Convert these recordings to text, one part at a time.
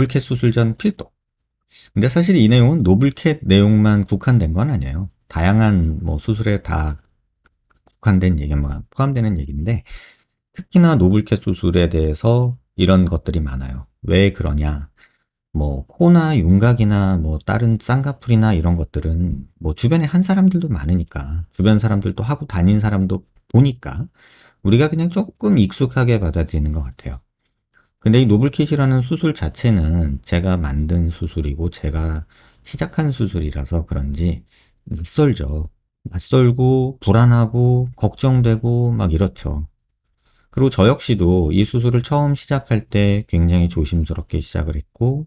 노블캣 수술 전 필독. 근데 사실 이 내용은 노블캣 내용만 국한된 건 아니에요. 다양한 뭐 수술에 다 국한된 얘기, 뭐 포함되는 얘기인데, 특히나 노블캣 수술에 대해서 이런 것들이 많아요. 왜 그러냐? 뭐 코나 윤곽이나 뭐 다른 쌍꺼풀이나 이런 것들은 뭐 주변에 한 사람들도 많으니까, 주변 사람들도 하고 다닌 사람도 보니까 우리가 그냥 조금 익숙하게 받아들이는 것 같아요. 근데 이 노블캣이라는 수술 자체는 제가 만든 수술이고 제가 시작한 수술이라서 그런지 낯설죠. 낯설고 불안하고 걱정되고 막 이렇죠. 그리고 저 역시도 이 수술을 처음 시작할 때 굉장히 조심스럽게 시작을 했고,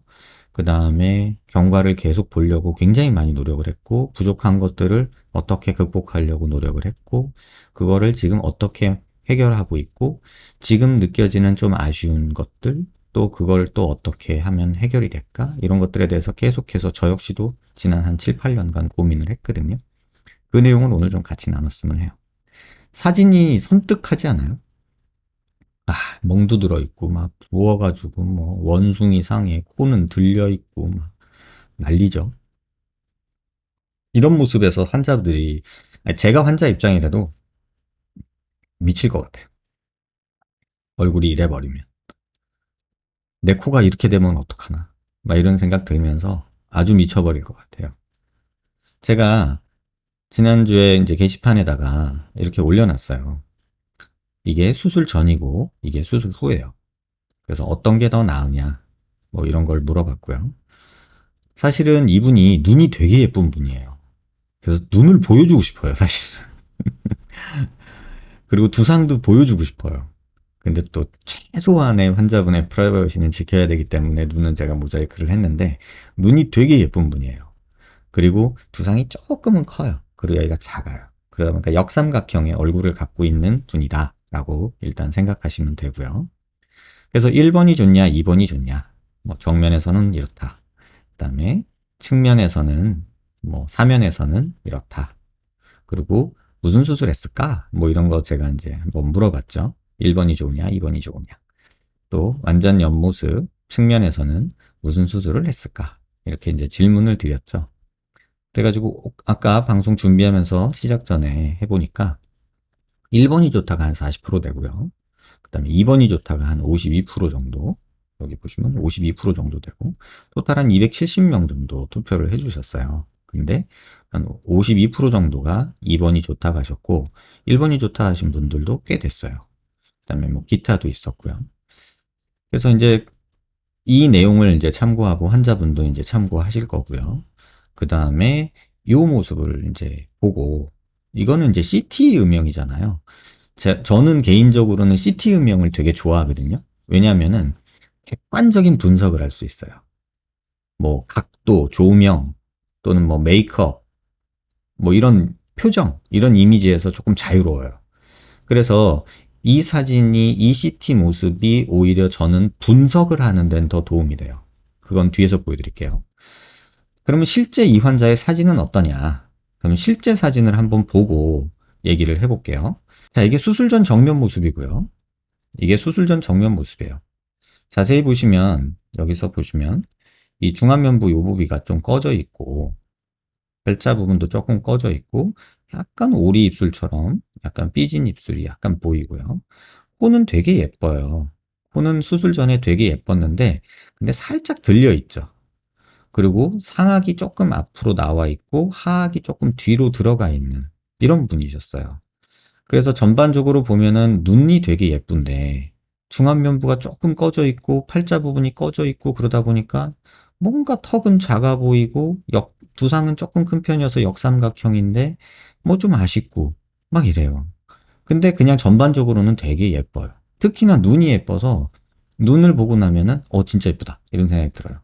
그 다음에 경과를 계속 보려고 굉장히 많이 노력을 했고, 부족한 것들을 어떻게 극복하려고 노력을 했고, 그거를 지금 어떻게 해결하고 있고, 지금 느껴지는 좀 아쉬운 것들, 또 그걸 또 어떻게 하면 해결이 될까? 이런 것들에 대해서 계속해서 저 역시도 지난 한 7, 8년간 고민을 했거든요. 그 내용을 오늘 좀 같이 나눴으면 해요. 사진이 섬뜩하지 않아요? 아, 멍도 들어있고, 막, 부어가지고, 뭐, 원숭이 상에 코는 들려있고, 막, 난리죠. 이런 모습에서 환자들이, 아니, 제가 환자 입장이라도 미칠 것 같아요. 얼굴이 이래버리면. 내 코가 이렇게 되면 어떡하나. 막 이런 생각 들면서 아주 미쳐버릴 것 같아요. 제가 지난주에 이제 게시판에다가 이렇게 올려놨어요. 이게 수술 전이고, 이게 수술 후예요. 그래서 어떤 게 더 나으냐, 뭐 이런 걸 물어봤고요. 사실은 이분이 눈이 되게 예쁜 분이에요. 그래서 눈을 보여주고 싶어요, 사실은. 그리고 두상도 보여주고 싶어요. 근데 또 최소한의 환자분의 프라이버시는 지켜야 되기 때문에 눈은 제가 모자이크를 했는데, 눈이 되게 예쁜 분이에요. 그리고 두상이 조금은 커요. 그리고 여기가 작아요. 그러다 보니까 역삼각형의 얼굴을 갖고 있는 분이다 라고 일단 생각하시면 되고요. 그래서 1번이 좋냐 2번이 좋냐, 뭐 정면에서는 이렇다, 그 다음에 측면에서는, 뭐 사면에서는 이렇다, 그리고 무슨 수술 했을까? 뭐 이런 거 제가 이제 한번 물어봤죠. 1번이 좋으냐, 2번이 좋으냐. 또 완전 옆모습 측면에서는 무슨 수술을 했을까? 이렇게 이제 질문을 드렸죠. 그래가지고 아까 방송 준비하면서 시작 전에 해보니까 1번이 좋다가 한 40% 되고요. 그 다음에 2번이 좋다가 한 52% 정도, 여기 보시면 52% 정도 되고, 토탈 한 270명 정도 투표를 해주셨어요. 근데 한 52% 정도가 2번이 좋다고 하셨고, 1번이 좋다 하신 분들도 꽤 됐어요. 그 다음에 뭐 기타도 있었고요. 그래서 이제 이 내용을 이제 참고하고 환자분도 이제 참고하실 거고요. 그 다음에 이 모습을 이제 보고, 이거는 이제 CT 음영이잖아요. 저는 개인적으로는 CT 음영을 되게 좋아하거든요. 왜냐하면은 객관적인 분석을 할 수 있어요. 뭐 각도, 조명, 또는 뭐 메이크업, 뭐 이런 표정, 이런 이미지에서 조금 자유로워요. 그래서 이 사진이, 이 CT 모습이 오히려 저는 분석을 하는 데는 더 도움이 돼요. 그건 뒤에서 보여드릴게요. 그러면 실제 이 환자의 사진은 어떠냐? 그러면 실제 사진을 한번 보고 얘기를 해볼게요. 자, 이게 수술 전 정면 모습이고요. 이게 수술 전 정면 모습이에요. 자세히 보시면, 여기서 보시면 이 중안면부 요 부위가 좀 꺼져 있고, 벨자 부분도 조금 꺼져 있고, 약간 오리 입술처럼 약간 삐진 입술이 약간 보이고요. 코는 되게 예뻐요. 코는 수술 전에 되게 예뻤는데, 근데 살짝 들려 있죠. 그리고 상악이 조금 앞으로 나와 있고 하악이 조금 뒤로 들어가 있는 이런 분이셨어요. 그래서 전반적으로 보면은 눈이 되게 예쁜데 중안면부가 조금 꺼져 있고 팔자 부분이 꺼져 있고, 그러다 보니까 뭔가 턱은 작아 보이고 두상은 조금 큰 편이어서 역삼각형인데 뭐 좀 아쉽고 막 이래요. 근데 그냥 전반적으로는 되게 예뻐요. 특히나 눈이 예뻐서 눈을 보고 나면은 진짜 예쁘다 이런 생각이 들어요.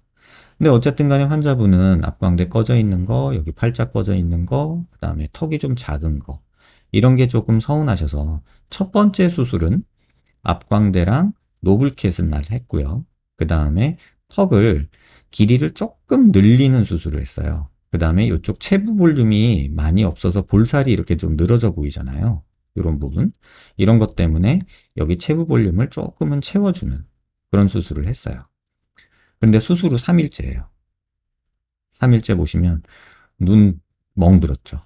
근데 어쨌든 간에 환자분은 앞광대 꺼져 있는 거, 여기 팔자 꺼져 있는 거, 그 다음에 턱이 좀 작은 거, 이런 게 조금 서운하셔서 첫 번째 수술은 앞광대랑 노블캣을 했고요. 그 다음에 턱을, 길이를 조금 늘리는 수술을 했어요. 그 다음에 이쪽 체부 볼륨이 많이 없어서 볼살이 이렇게 좀 늘어져 보이잖아요. 이런 부분. 이런 것 때문에 여기 체부 볼륨을 조금은 채워주는 그런 수술을 했어요. 근데 수술 후 3일째예요. 3일째 보시면 눈 멍들었죠.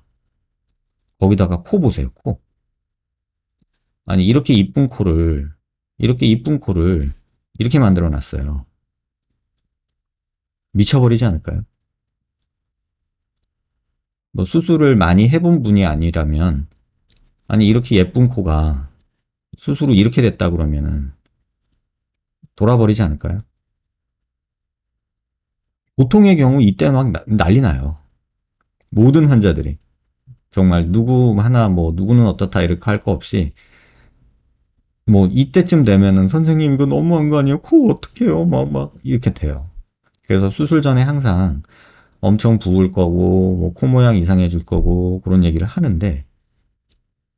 거기다가 코 보세요, 코. 아니, 이렇게 이쁜 코를 이렇게 만들어 놨어요. 미쳐버리지 않을까요? 뭐 수술을 많이 해본 분이 아니라면, 아니, 이렇게 예쁜 코가 수술 후 이렇게 됐다 그러면은 돌아버리지 않을까요? 보통의 경우 이때 막 난리 나요. 모든 환자들이. 정말 누구 하나 뭐 누구는 어떻다 이렇게 할 거 없이 뭐 이때쯤 되면은 선생님 이거 너무한 거 아니에요? 코 어떡해요? 막 이렇게 돼요. 그래서 수술 전에 항상 엄청 부을 거고 뭐 코 모양 이상해질 거고 그런 얘기를 하는데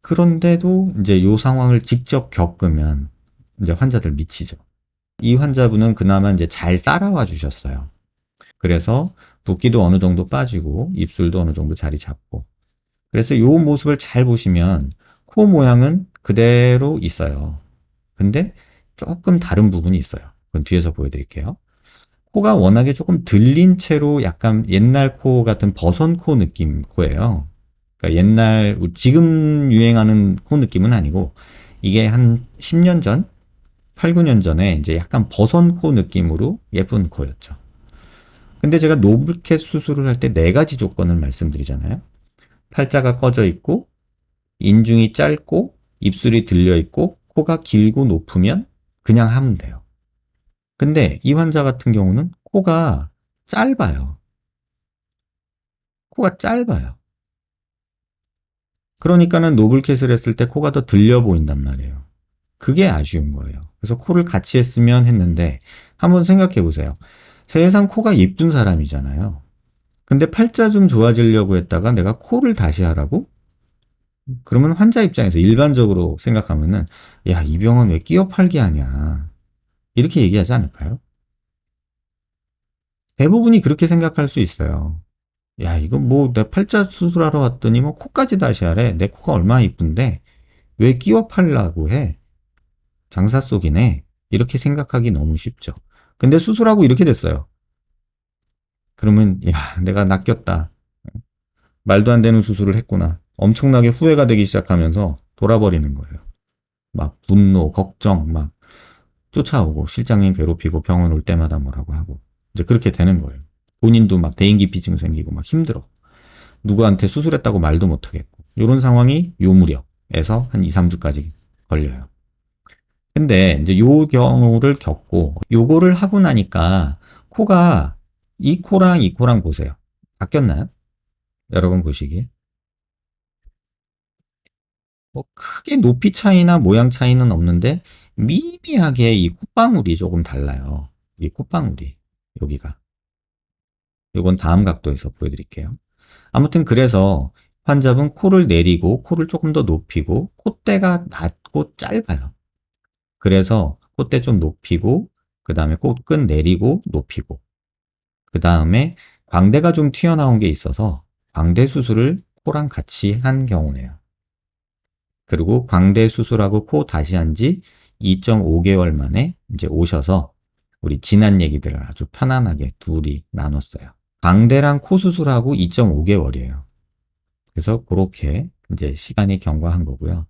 그런데도 이제 요 상황을 직접 겪으면 이제 환자들 미치죠. 이 환자분은 그나마 이제 잘 따라와 주셨어요. 그래서 붓기도 어느 정도 빠지고 입술도 어느 정도 자리 잡고 그래서 요 모습을 잘 보시면 코 모양은 그대로 있어요. 근데 조금 다른 부분이 있어요. 그건 뒤에서 보여드릴게요. 코가 워낙에 조금 들린 채로 약간 옛날 코 같은 버선 코 느낌 코예요. 그러니까 옛날 지금 유행하는 코 느낌은 아니고 이게 한 10년 전, 8, 9년 전에 이제 약간 버선 코 느낌으로 예쁜 코였죠. 근데 제가 노블캣 수술을 할 때 네 가지 조건을 말씀드리잖아요. 팔자가 꺼져 있고 인중이 짧고 입술이 들려 있고 코가 길고 높으면 그냥 하면 돼요. 근데 이 환자 같은 경우는 코가 짧아요. 코가 짧아요. 그러니까는 노블캣을 했을 때 코가 더 들려 보인단 말이에요. 그게 아쉬운 거예요. 그래서 코를 같이 했으면 했는데 한번 생각해 보세요. 세상 코가 예쁜 사람이잖아요. 근데 팔자 좀 좋아지려고 했다가 내가 코를 다시 하라고? 그러면 환자 입장에서 일반적으로 생각하면은 야, 이 병원 왜 끼어 팔기 하냐. 이렇게 얘기하지 않을까요? 대부분이 그렇게 생각할 수 있어요. 야, 이거 뭐 내 팔자 수술하러 왔더니 뭐 코까지 다시 하래. 내 코가 얼마나 이쁜데 왜 끼워 팔라고 해? 장사 속이네. 이렇게 생각하기 너무 쉽죠. 근데 수술하고 이렇게 됐어요. 그러면 야, 내가 낚였다. 말도 안 되는 수술을 했구나. 엄청나게 후회가 되기 시작하면서 돌아버리는 거예요. 막 분노, 걱정, 막 쫓아오고 실장님 괴롭히고 병원 올 때마다 뭐라고 하고 이제 그렇게 되는 거예요. 본인도 막 대인기피증 생기고 막 힘들어. 누구한테 수술했다고 말도 못하겠고 이런 상황이 요 무렵에서 한 2, 3주까지 걸려요. 근데 이제 요 경우를 겪고 요거를 하고 나니까 코가 이 코랑 이 코랑 보세요. 바뀌었나요? 여러분 보시기에. 뭐 크게 높이 차이나 모양 차이는 없는데 미미하게 이 콧방울이 조금 달라요. 이 콧방울이 여기가. 요건 다음 각도에서 보여드릴게요. 아무튼 그래서 환자분 코를 내리고 코를 조금 더 높이고 콧대가 낮고 짧아요. 그래서 콧대 좀 높이고 그 다음에 코끝 내리고 높이고 그 다음에 광대가 좀 튀어나온 게 있어서 광대 수술을 코랑 같이 한 경우네요. 그리고 광대 수술하고 코 다시 한 지 2.5개월 만에 이제 오셔서 우리 지난 얘기들을 아주 편안하게 둘이 나눴어요. 광대랑 코 수술하고 2.5개월이에요. 그래서 그렇게 이제 시간이 경과한 거고요.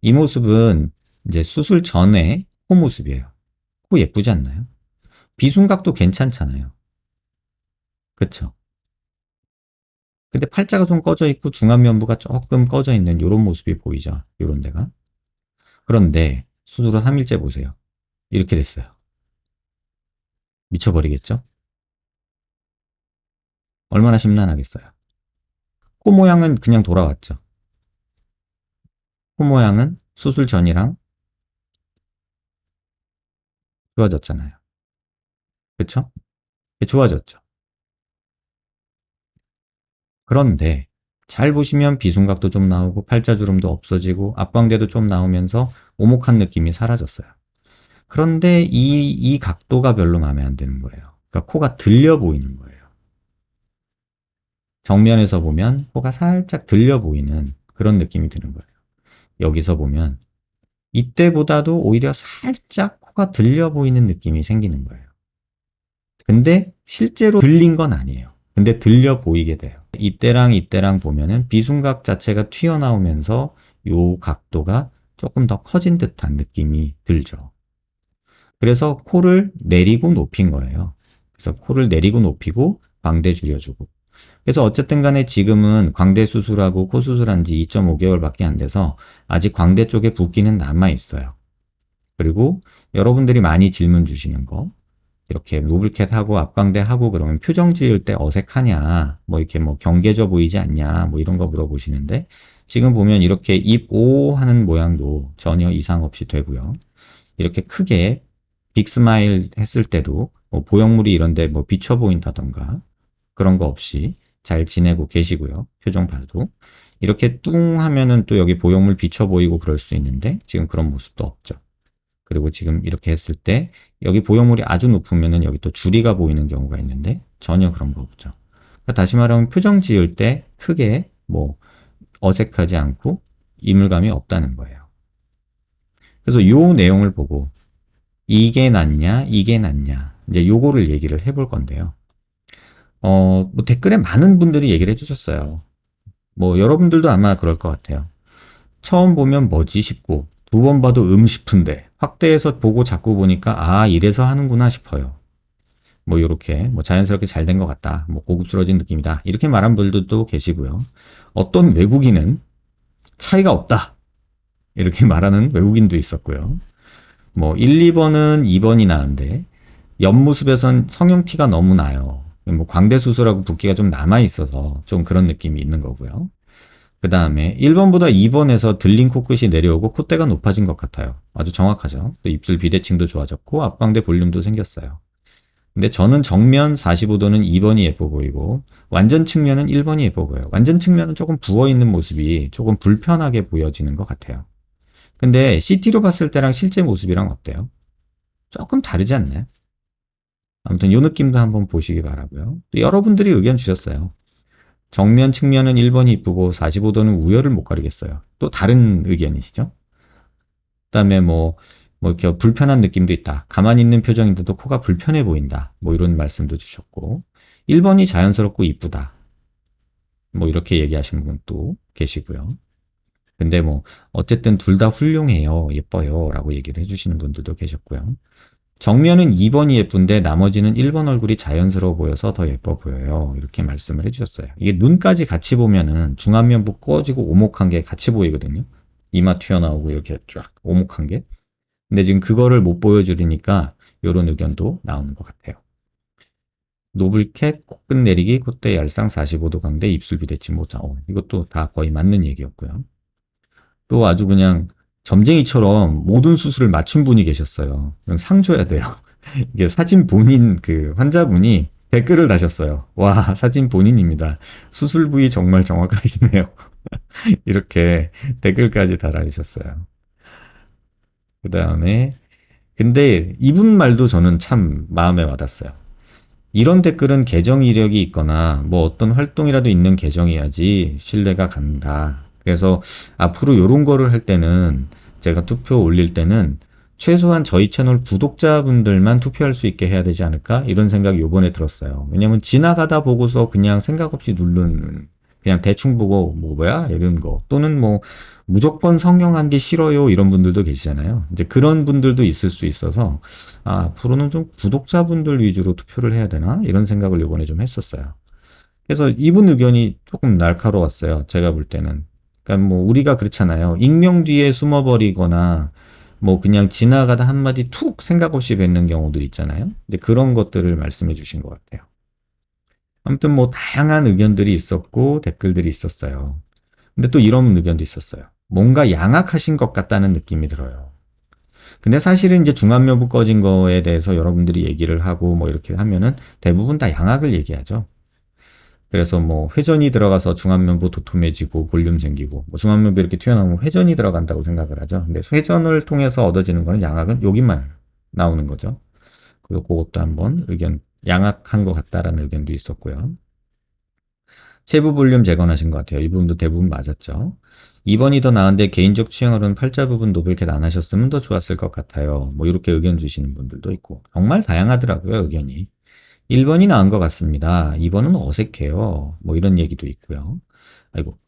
이 모습은 이제 수술 전에 코 모습이에요. 코 예쁘지 않나요? 비순각도 괜찮잖아요. 그쵸? 근데 팔자가 좀 꺼져 있고 중안면부가 조금 꺼져 있는 이런 모습이 보이죠. 이런 데가. 그런데 수술 후 3일째 보세요. 이렇게 됐어요. 미쳐버리겠죠? 얼마나 심란하겠어요. 코 모양은 그냥 돌아왔죠. 코 모양은 수술 전이랑 좋아졌잖아요. 그쵸? 좋아졌죠. 그런데 잘 보시면 비순각도 좀 나오고 팔자주름도 없어지고 앞광대도 좀 나오면서 오목한 느낌이 사라졌어요. 그런데 이 각도가 별로 마음에 안 드는 거예요. 그러니까 코가 들려 보이는 거예요. 정면에서 보면 코가 살짝 들려 보이는 그런 느낌이 드는 거예요. 여기서 보면 이때보다도 오히려 살짝 코가 들려 보이는 느낌이 생기는 거예요. 근데 실제로 들린 건 아니에요. 근데 들려 보이게 돼요. 이때랑 이때랑 보면은 비순각 자체가 튀어나오면서 요 각도가 조금 더 커진 듯한 느낌이 들죠. 그래서 코를 내리고 높인 거예요. 그래서 코를 내리고 높이고 광대 줄여주고. 그래서 어쨌든 간에 지금은 광대 수술하고 코 수술한 지 2.5개월밖에 안 돼서 아직 광대 쪽에 붓기는 남아 있어요. 그리고 여러분들이 많이 질문 주시는 거, 이렇게 노블캣하고 앞광대하고 그러면 표정 지을 때 어색하냐, 뭐 이렇게 뭐 경계져 보이지 않냐, 뭐 이런 거 물어보시는데, 지금 보면 이렇게 입 오 하는 모양도 전혀 이상 없이 되고요. 이렇게 크게 빅 스마일 했을 때도 뭐 보형물이 이런데 뭐 비쳐 보인다던가 그런 거 없이 잘 지내고 계시고요. 표정 봐도. 이렇게 뚱 하면은 또 여기 보형물 비쳐 보이고 그럴 수 있는데 지금 그런 모습도 없죠. 그리고 지금 이렇게 했을 때 여기 보형물이 아주 높으면은 여기 또 줄이가 보이는 경우가 있는데 전혀 그런 거 없죠. 그러니까 다시 말하면 표정 지을 때 크게 뭐 어색하지 않고 이물감이 없다는 거예요. 그래서 이 내용을 보고 이게 낫냐, 이게 낫냐, 이제 요거를 얘기를 해볼 건데요. 뭐 댓글에 많은 분들이 얘기를 해주셨어요. 뭐 여러분들도 아마 그럴 것 같아요. 처음 보면 뭐지 싶고 두 번 봐도 싶은데 확대해서 보고 자꾸 보니까 아 이래서 하는구나 싶어요. 뭐 요렇게 뭐 자연스럽게 잘 된 것 같다. 뭐 고급스러워진 느낌이다. 이렇게 말한 분들도 계시고요. 어떤 외국인은 차이가 없다. 이렇게 말하는 외국인도 있었고요. 뭐 1, 2번은 2번이 나은데 옆모습에선 성형티가 너무 나요. 뭐 광대 수술하고 붓기가 좀 남아 있어서 좀 그런 느낌이 있는 거고요. 그 다음에 1번보다 2번에서 들린 코끝이 내려오고 콧대가 높아진 것 같아요. 아주 정확하죠. 또 입술 비대칭도 좋아졌고 앞광대 볼륨도 생겼어요. 근데 저는 정면 45도는 2번이 예뻐 보이고 완전 측면은 1번이 예뻐 보여요. 완전 측면은 조금 부어있는 모습이 조금 불편하게 보여지는 것 같아요. 근데 CT로 봤을 때랑 실제 모습이랑 어때요? 조금 다르지 않나요? 아무튼 이 느낌도 한번 보시기 바라고요. 또 여러분들이 의견 주셨어요. 정면 측면은 1번이 이쁘고 45도는 우열을 못 가리겠어요. 또 다른 의견이시죠? 그다음에 뭐 이렇게 불편한 느낌도 있다. 가만히 있는 표정인데도 코가 불편해 보인다. 뭐 이런 말씀도 주셨고 1번이 자연스럽고 이쁘다. 뭐 이렇게 얘기하시는 분도 계시고요. 근데 뭐 어쨌든 둘 다 훌륭해요. 예뻐요. 라고 얘기를 해주시는 분들도 계셨고요. 정면은 2번이 예쁜데 나머지는 1번 얼굴이 자연스러워 보여서 더 예뻐 보여요. 이렇게 말씀을 해주셨어요. 이게 눈까지 같이 보면은 중안면부 꺼지고 오목한 게 같이 보이거든요. 이마 튀어나오고 이렇게 쫙 오목한 게. 근데 지금 그거를 못 보여주니까 이런 의견도 나오는 것 같아요. 노블캣, 코끝 내리기, 콧대 얄쌍 45도 강대, 입술 비대칭 모자. 이것도 다 거의 맞는 얘기였고요. 또 아주 그냥 점쟁이처럼 모든 수술을 맞춘 분이 계셨어요. 상 줘야 돼요. 이게 사진 본인 그 환자분이 댓글을 다셨어요. 와, 사진 본인입니다. 수술 부위 정말 정확하시네요. 이렇게 댓글까지 달아주셨어요. 그 다음에, 근데 이분 말도 저는 참 마음에 와닿았어요. 이런 댓글은 계정 이력이 있거나 뭐 어떤 활동이라도 있는 계정이야지 신뢰가 간다. 그래서 앞으로 이런 거를 할 때는 제가 투표 올릴 때는 최소한 저희 채널 구독자분들만 투표할 수 있게 해야 되지 않을까? 이런 생각이 요번에 들었어요. 왜냐면 지나가다 보고서 그냥 생각 없이 누른 그냥 대충 보고 뭐 뭐야? 이런 거 또는 뭐 무조건 성형한 게 싫어요 이런 분들도 계시잖아요. 이제 그런 분들도 있을 수 있어서 앞으로는 좀 구독자분들 위주로 투표를 해야 되나? 이런 생각을 요번에 좀 했었어요. 그래서 이분 의견이 조금 날카로웠어요. 제가 볼 때는. 그러니까 뭐 우리가 그렇잖아요. 익명 뒤에 숨어버리거나 뭐 그냥 지나가다 한마디 툭 생각 없이 뱉는 경우들 있잖아요. 이제 그런 것들을 말씀해 주신 것 같아요. 아무튼 뭐 다양한 의견들이 있었고 댓글들이 있었어요. 근데 또 이런 의견도 있었어요. 뭔가 양악하신 것 같다는 느낌이 들어요. 근데 사실은 이제 중안면부 꺼진 거에 대해서 여러분들이 얘기를 하고 뭐 이렇게 하면은 대부분 다 양악을 얘기하죠. 그래서 뭐 회전이 들어가서 중안면부 도톰해지고 볼륨 생기고 뭐 중안면부 이렇게 튀어나오면 회전이 들어간다고 생각을 하죠. 근데 회전을 통해서 얻어지는 거는 양악은 여기만 나오는 거죠. 그리고 그것도 한번 의견 양악한 것 같다라는 의견도 있었고요. 세부 볼륨 재건하신 것 같아요. 이 부분도 대부분 맞았죠. 2번이 더 나은데 개인적 취향으로는 팔자 부분 노블캣 안 하셨으면 더 좋았을 것 같아요. 뭐 이렇게 의견 주시는 분들도 있고 정말 다양하더라고요 의견이. 1번이 나은 것 같습니다. 2번은 어색해요. 뭐 이런 얘기도 있고요. 아이고.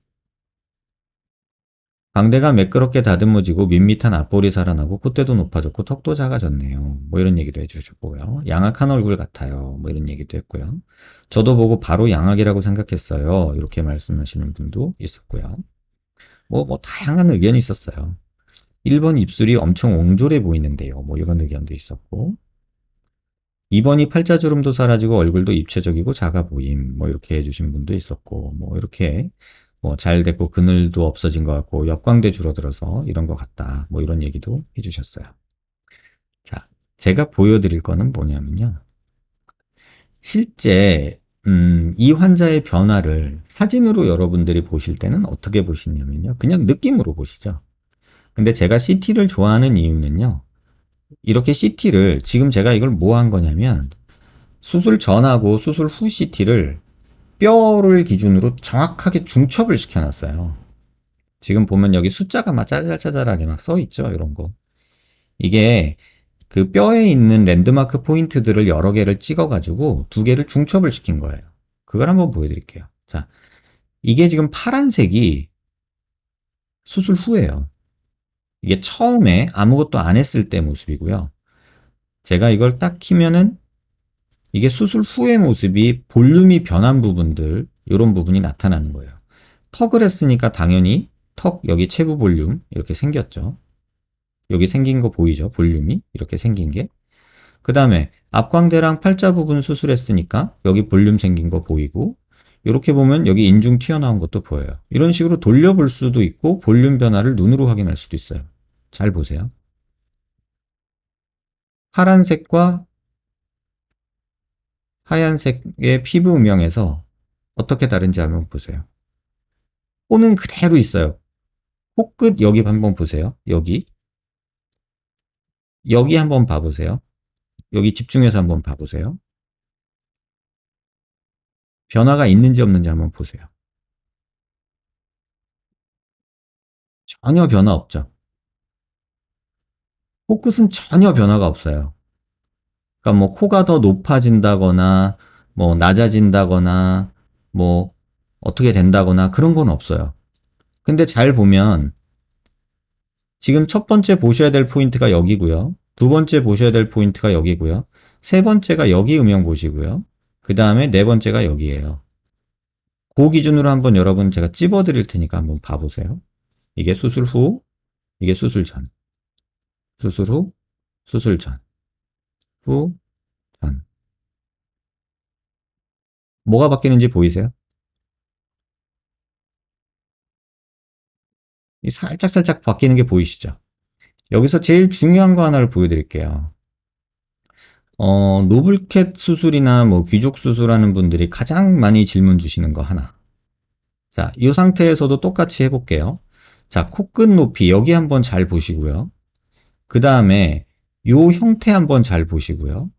광대가 매끄럽게 다듬어지고 밋밋한 앞볼이 살아나고 콧대도 높아졌고 턱도 작아졌네요. 뭐 이런 얘기도 해주셨고요. 양악한 얼굴 같아요. 뭐 이런 얘기도 했고요. 저도 보고 바로 양악이라고 생각했어요. 이렇게 말씀하시는 분도 있었고요. 뭐 다양한 의견이 있었어요. 1번 입술이 엄청 옹졸해 보이는데요. 뭐 이런 의견도 있었고 2번이 팔자주름도 사라지고 얼굴도 입체적이고 작아 보임. 뭐 이렇게 해주신 분도 있었고 뭐 이렇게 뭐 잘 됐고 그늘도 없어진 것 같고 역광대 줄어들어서 이런 것 같다. 뭐 이런 얘기도 해주셨어요. 자, 제가 보여드릴 거는 뭐냐면요. 실제 이 환자의 변화를 사진으로 여러분들이 보실 때는 어떻게 보시냐면요. 그냥 느낌으로 보시죠. 근데 제가 CT를 좋아하는 이유는요. 이렇게 CT를 지금 제가 이걸 뭐 한 거냐면 수술 전하고 수술 후 CT를 뼈를 기준으로 정확하게 중첩을 시켜놨어요. 지금 보면 여기 숫자가 막 짜잘짜잘하게 막 써있죠. 이런 거. 이게 그 뼈에 있는 랜드마크 포인트들을 여러 개를 찍어가지고 두 개를 중첩을 시킨 거예요. 그걸 한번 보여드릴게요. 자, 이게 지금 파란색이 수술 후예요. 이게 처음에 아무것도 안 했을 때 모습이고요. 제가 이걸 딱 키면은 이게 수술 후의 모습이 볼륨이 변한 부분들, 이런 부분이 나타나는 거예요. 턱을 했으니까 당연히 턱 여기 체부 볼륨 이렇게 생겼죠. 여기 생긴 거 보이죠? 볼륨이 이렇게 생긴 게. 그 다음에 앞광대랑 팔자 부분 수술했으니까 여기 볼륨 생긴 거 보이고, 이렇게 보면 여기 인중 튀어나온 것도 보여요. 이런 식으로 돌려볼 수도 있고 볼륨 변화를 눈으로 확인할 수도 있어요. 잘 보세요. 파란색과 하얀색의 피부 음영에서 어떻게 다른지 한번 보세요. 코는 그대로 있어요. 코끝 여기 한번 보세요. 여기 한번 봐보세요. 여기 집중해서 한번 봐보세요. 변화가 있는지 없는지 한번 보세요. 전혀 변화 없죠. 코끝은 전혀 변화가 없어요. 그러니까 뭐 코가 더 높아진다거나 뭐 낮아진다거나 뭐 어떻게 된다거나 그런 건 없어요. 근데 잘 보면 지금 첫 번째 보셔야 될 포인트가 여기고요. 두 번째 보셔야 될 포인트가 여기고요. 세 번째가 여기 음영 보시고요. 그 다음에 네 번째가 여기예요. 그 기준으로 한번 여러분 제가 찝어 드릴 테니까 한번 봐보세요. 이게 수술 후, 이게 수술 전. 수술 후, 수술 전. 후, 전. 뭐가 바뀌는지 보이세요? 이 살짝살짝 바뀌는 게 보이시죠? 여기서 제일 중요한 거 하나를 보여드릴게요. 노블캣 수술이나 뭐 귀족 수술하는 분들이 가장 많이 질문 주시는 거 하나. 자, 이 상태에서도 똑같이 해볼게요. 자, 코끝 높이 여기 한번 잘 보시고요. 그 다음에 요 형태 한번 잘 보시고요.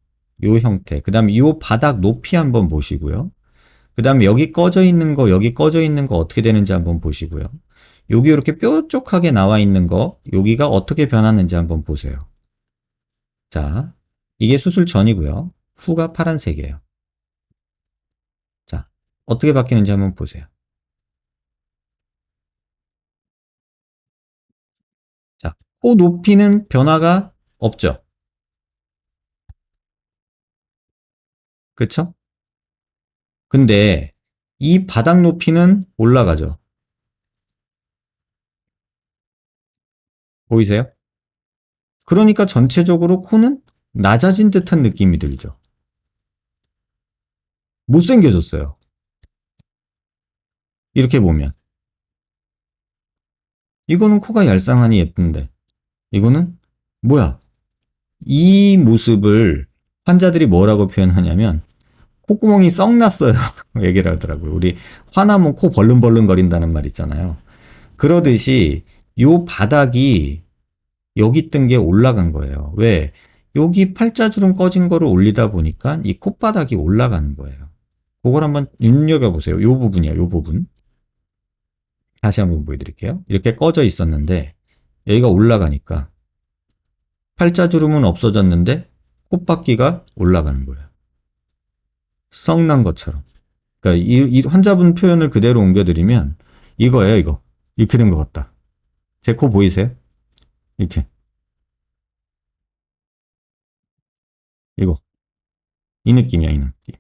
요 형태. 그 다음에 요 바닥 높이 한번 보시고요. 그 다음에 여기 꺼져 있는 거, 여기 꺼져 있는 거 어떻게 되는지 한번 보시고요. 여기 이렇게 뾰족하게 나와 있는 거, 여기가 어떻게 변하는지 한번 보세요. 자, 이게 수술 전이고요. 후가 파란색이에요. 자, 어떻게 바뀌는지 한번 보세요. 자, 코 높이는 변화가 없죠. 그쵸? 근데 이 바닥 높이는 올라가죠. 보이세요? 그러니까 전체적으로 코는 낮아진 듯한 느낌이 들죠. 못생겨졌어요. 이렇게 보면. 이거는 코가 얄쌍하니 예쁜데, 이거는 뭐야? 이 모습을 환자들이 뭐라고 표현하냐면 콧구멍이 썩 났어요. 얘기를 하더라고요. 우리 화나면 코 벌름벌름 거린다는 말 있잖아요. 그러듯이 요 바닥이 여기 뜬 게 올라간 거예요. 왜? 여기 팔자주름 꺼진 거를 올리다 보니까 이 콧바닥이 올라가는 거예요. 그걸 한번 눈여겨보세요. 요 부분이야, 요 부분. 다시 한번 보여드릴게요. 이렇게 꺼져 있었는데 여기가 올라가니까 팔자주름은 없어졌는데 콧바퀴가 올라가는 거예요. 썩난 것처럼. 그러니까 이 환자분 표현을 그대로 옮겨드리면 이거예요, 이거. 이렇게 된 것 같다. 제 코 보이세요? 이렇게. 이거. 이 느낌이야, 이 느낌.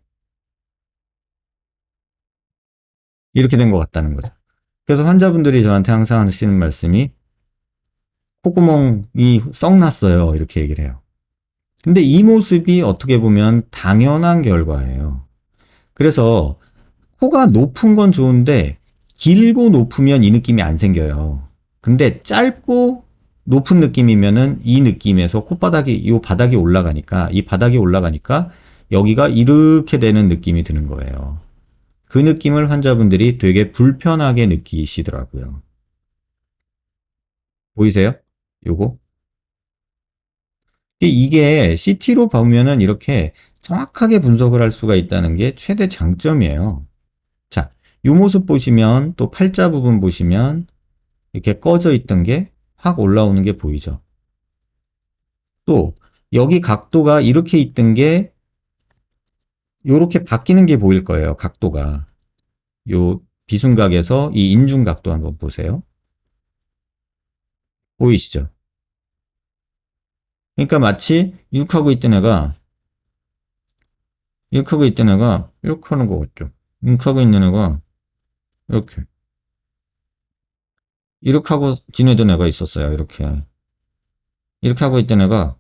이렇게 된 것 같다는 거죠. 그래서 환자분들이 저한테 항상 하시는 말씀이 콧구멍이 썩났어요. 이렇게 얘기를 해요. 근데 이 모습이 어떻게 보면 당연한 결과예요. 그래서 코가 높은 건 좋은데 길고 높으면 이 느낌이 안 생겨요. 근데 짧고 높은 느낌이면은 이 느낌에서 콧바닥이 요 바닥이 올라가니까 이 바닥이 올라가니까 여기가 이렇게 되는 느낌이 드는 거예요. 그 느낌을 환자분들이 되게 불편하게 느끼시더라고요. 보이세요? 요거? 이게 CT로 보면은 이렇게 정확하게 분석을 할 수가 있다는 게 최대 장점이에요. 자, 이 모습 보시면 또 팔자 부분 보시면 이렇게 꺼져 있던 게 확 올라오는 게 보이죠. 또 여기 각도가 이렇게 있던 게 이렇게 바뀌는 게 보일 거예요. 각도가. 요 비순각에서 이 인중각도 한번 보세요. 보이시죠? 그러니까 마치 육하고 있던 애가 이렇게 하는 것 같죠. 육하고 있는 애가 이렇게 하고 지내던 애가 있었어요. 이렇게 하고 있던 애가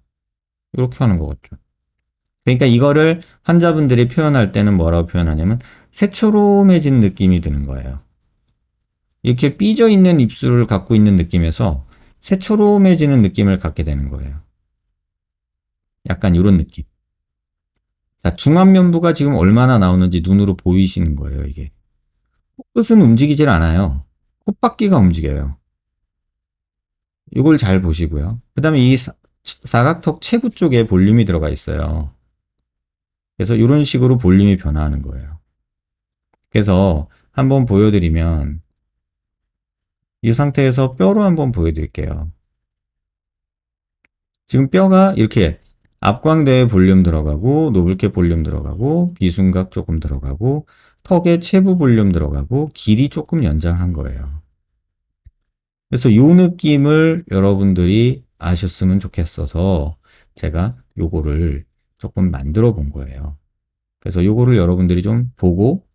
이렇게 하는 것 같죠. 그러니까 이거를 환자분들이 표현할 때는 뭐라고 표현하냐면 새초롬해진 느낌이 드는 거예요. 이렇게 삐져 있는 입술을 갖고 있는 느낌에서 새초롬해지는 느낌을 갖게 되는 거예요. 약간 이런 느낌. 자, 중안면부가 지금 얼마나 나오는지 눈으로 보이시는 거예요, 이게. 코끝은 움직이질 않아요. 콧바퀴가 움직여요. 이걸 잘 보시고요. 그 다음에 이 사각턱 체부 쪽에 볼륨이 들어가 있어요. 그래서 이런 식으로 볼륨이 변화하는 거예요. 그래서 한번 보여드리면 이 상태에서 뼈로 한번 보여드릴게요. 지금 뼈가 이렇게 앞광대에 볼륨 들어가고 노블캐 볼륨 들어가고 비순각 조금 들어가고 턱에 체부 볼륨 들어가고 길이 조금 연장한 거예요. 그래서 이 느낌을 여러분들이 아셨으면 좋겠어서 제가 요거를 조금 만들어 본 거예요. 그래서 요거를 여러분들이 좀 보고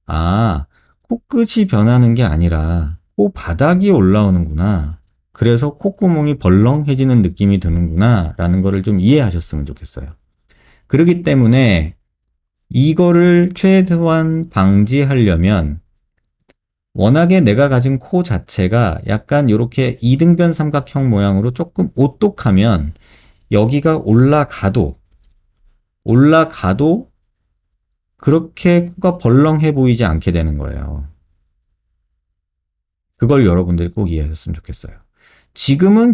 아, 코끝이 변하는 게 아니라 코 바닥이 올라오는구나. 그래서 콧구멍이 벌렁해지는 느낌이 드는구나 라는 거를 좀 이해하셨으면 좋겠어요. 그렇기 때문에 이거를 최대한 방지하려면 워낙에 내가 가진 코 자체가 약간 이렇게 이등변 삼각형 모양으로 조금 오똑하면 여기가 올라가도 그렇게 코가 벌렁해 보이지 않게 되는 거예요. 그걸 여러분들이 꼭 이해하셨으면 좋겠어요. 지금은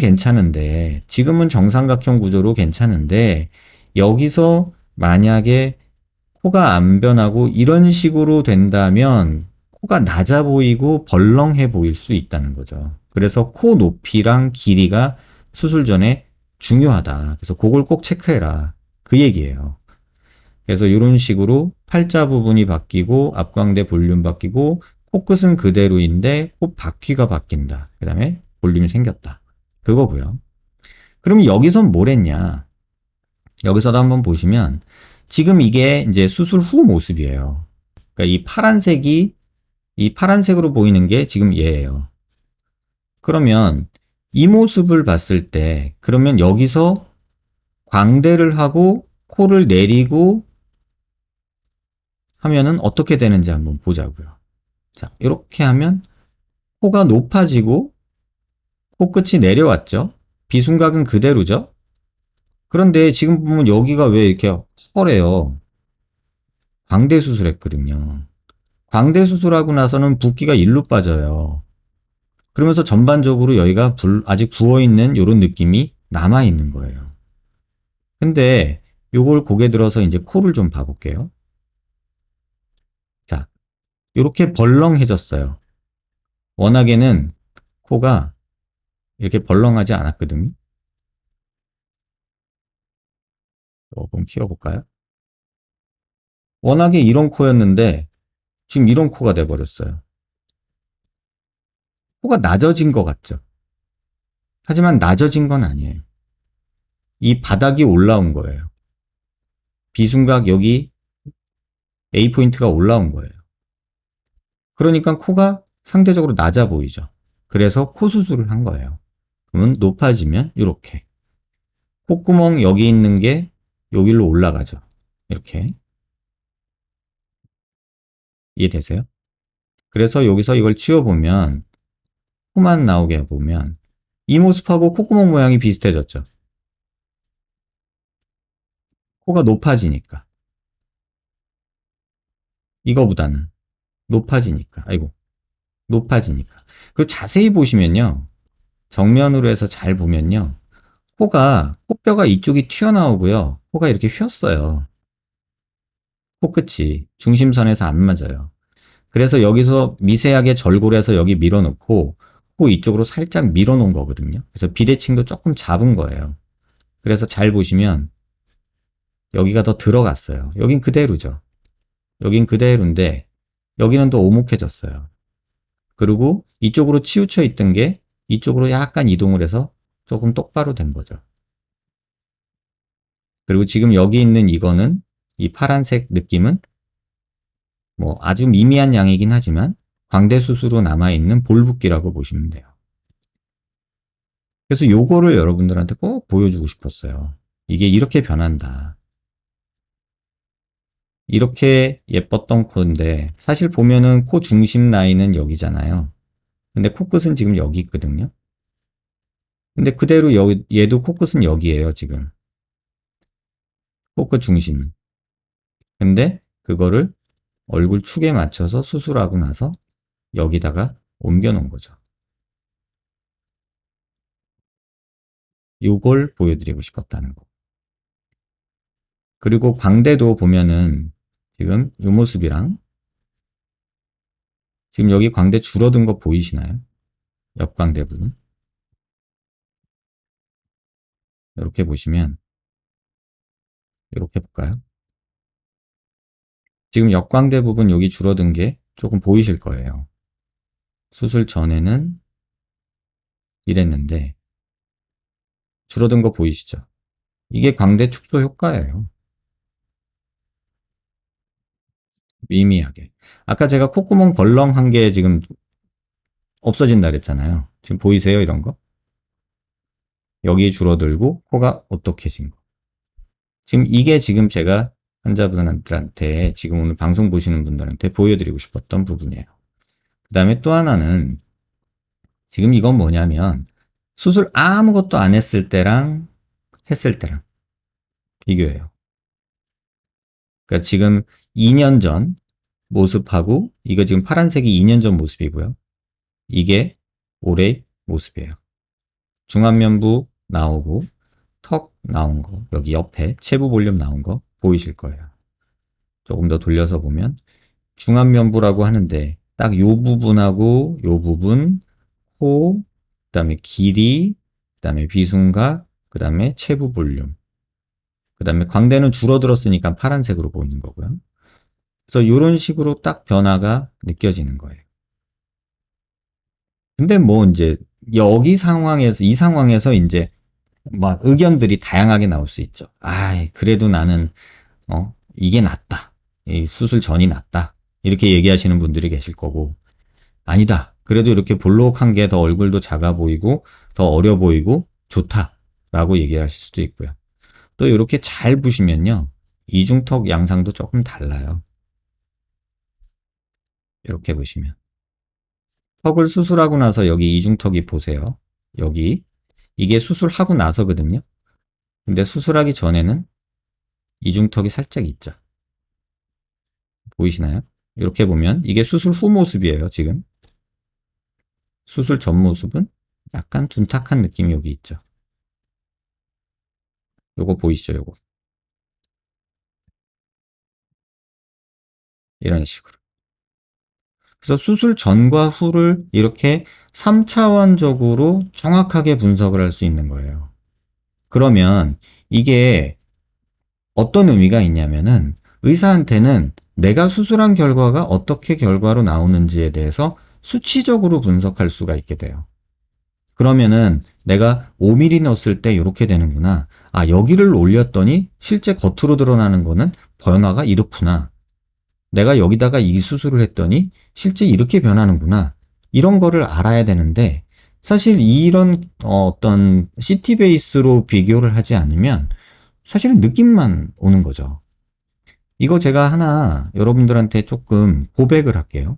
정삼각형 구조로 괜찮은데, 여기서 만약에 코가 안 변하고 이런 식으로 된다면, 코가 낮아 보이고 벌렁해 보일 수 있다는 거죠. 그래서 코 높이랑 길이가 수술 전에 중요하다. 그래서 그걸 꼭 체크해라. 그 얘기예요. 그래서 이런 식으로 팔자 부분이 바뀌고 앞광대 볼륨 바뀌고 코끝은 그대로인데 코 바퀴가 바뀐다. 그 다음에 볼륨이 생겼다. 그거고요. 그럼 여기선 뭘 했냐? 여기서도 한번 보시면 지금 이게 이제 수술 후 모습이에요. 그러니까 이 파란색으로 보이는 게 지금 얘예요. 그러면 이 모습을 봤을 때 그러면 여기서 광대를 하고 코를 내리고 하면은 어떻게 되는지 한번 보자고요. 자, 이렇게 하면 코가 높아지고 코끝이 내려왔죠. 비순각은 그대로죠. 그런데 지금 보면 여기가 왜 이렇게 허래요? 광대 수술했거든요. 광대 수술하고 나서는 붓기가 일로 빠져요. 그러면서 전반적으로 여기가 아직 부어있는 이런 느낌이 남아있는 거예요. 근데 요걸 고개 들어서 이제 코를 좀 봐볼게요. 자, 이렇게 벌렁해졌어요. 워낙에는 코가 이렇게 벌렁하지 않았거든요. 조금 키워볼까요? 워낙에 이런 코였는데 지금 이런 코가 돼버렸어요. 코가 낮아진 것 같죠? 하지만 낮아진 건 아니에요. 이 바닥이 올라온 거예요. 비순각 여기 A 포인트가 올라온 거예요. 그러니까 코가 상대적으로 낮아 보이죠. 그래서 코 수술을 한 거예요. 그러면 높아지면 이렇게 콧구멍 여기 있는 게 여기로 올라가죠. 이렇게 이해되세요? 그래서 여기서 이걸 치워보면 코만 나오게 보면 이 모습하고 콧구멍 모양이 비슷해졌죠. 코가 높아지니까 이거보다는 높아지니까 아이고 높아지니까 그리고 자세히 보시면요 정면으로 해서 잘 보면요 코가 코뼈가 이쪽이 튀어나오고요 코가 이렇게 휘었어요. 코끝이 중심선에서 안 맞아요. 그래서 여기서 미세하게 절골해서 여기 밀어놓고 코 이쪽으로 살짝 밀어놓은 거거든요. 그래서 비대칭도 조금 잡은 거예요. 그래서 잘 보시면 여기가 더 들어갔어요. 여긴 그대로죠. 여긴 그대로인데 여기는 더 오목해졌어요. 그리고 이쪽으로 치우쳐 있던 게 이쪽으로 약간 이동을 해서 조금 똑바로 된 거죠. 그리고 지금 여기 있는 이거는 이 파란색 느낌은 뭐 아주 미미한 양이긴 하지만 광대수수로 남아있는 볼붓기라고 보시면 돼요. 그래서 요거를 여러분들한테 꼭 보여주고 싶었어요. 이게 이렇게 변한다. 이렇게 예뻤던 코인데 사실 보면은 코 중심 라인은 여기잖아요. 근데 코끝은 지금 여기 있거든요. 근데 그대로 얘도 코끝은 여기에요, 지금. 코끝 중심은. 근데 그거를 얼굴 축에 맞춰서 수술하고 나서 여기다가 옮겨 놓은 거죠. 요걸 보여드리고 싶었다는 거. 그리고 광대도 보면은 지금 요 모습이랑 지금 여기 광대 줄어든 거 보이시나요? 옆광대 부분. 이렇게 보시면 이렇게 볼까요? 지금 역광대 부분 여기 줄어든 게 조금 보이실 거예요. 수술 전에는 이랬는데 줄어든 거 보이시죠? 이게 광대 축소 효과예요. 미미하게. 아까 제가 콧구멍 벌렁한 게 지금 없어진다 그랬잖아요. 지금 보이세요? 이런 거? 여기 줄어들고 코가 오똑해진 거. 지금 이게 지금 제가 환자분들한테 지금 오늘 방송 보시는 분들한테 보여드리고 싶었던 부분이에요. 그 다음에 또 하나는 지금 이건 뭐냐면 수술 아무것도 안 했을 때랑 했을 때랑 비교해요. 그러니까 지금 2년 전 모습하고 이거 지금 파란색이 2년 전 모습이고요. 이게 올해 모습이에요. 중안면부 나오고 턱 나온 거 여기 옆에 체부 볼륨 나온 거 보이실 거예요. 조금 더 돌려서 보면 중안면부라고 하는데 딱 요 부분하고 요 부분 코, 그 다음에 길이, 그 다음에 비순각, 그 다음에 체부 볼륨, 그 다음에 광대는 줄어들었으니까 파란색으로 보이는 거고요. 그래서 이런 식으로 딱 변화가 느껴지는 거예요. 근데 뭐 이제 여기 상황에서 이 상황에서 이제 막 의견들이 다양하게 나올 수 있죠. 아, 그래도 나는 이게 낫다. 이 수술 전이 낫다. 이렇게 얘기하시는 분들이 계실 거고 아니다. 그래도 이렇게 볼록한 게 더 얼굴도 작아 보이고 더 어려 보이고 좋다라고 얘기하실 수도 있고요. 또 이렇게 잘 보시면요. 이중턱 양상도 조금 달라요. 이렇게 보시면. 턱을 수술하고 나서 여기 이중턱이 보세요. 여기. 이게 수술하고 나서거든요. 근데 수술하기 전에는 이중턱이 살짝 있죠. 보이시나요? 이렇게 보면 이게 수술 후 모습이에요, 지금. 수술 전 모습은 약간 둔탁한 느낌이 여기 있죠. 요거 보이시죠, 요거. 이런 식으로. 그래서 수술 전과 후를 이렇게 3차원적으로 정확하게 분석을 할 수 있는 거예요. 그러면 이게 어떤 의미가 있냐면은 의사한테는 내가 수술한 결과가 어떻게 결과로 나오는지에 대해서 수치적으로 분석할 수가 있게 돼요. 그러면은 내가 5mm 넣었을 때 이렇게 되는구나. 아, 여기를 올렸더니 실제 겉으로 드러나는 거는 변화가 이렇구나. 내가 여기다가 이 수술을 했더니 실제 이렇게 변하는구나. 이런 거를 알아야 되는데 사실 이런 어떤 CT 베이스로 비교를 하지 않으면 사실은 느낌만 오는 거죠. 이거 제가 하나 여러분들한테 조금 고백을 할게요.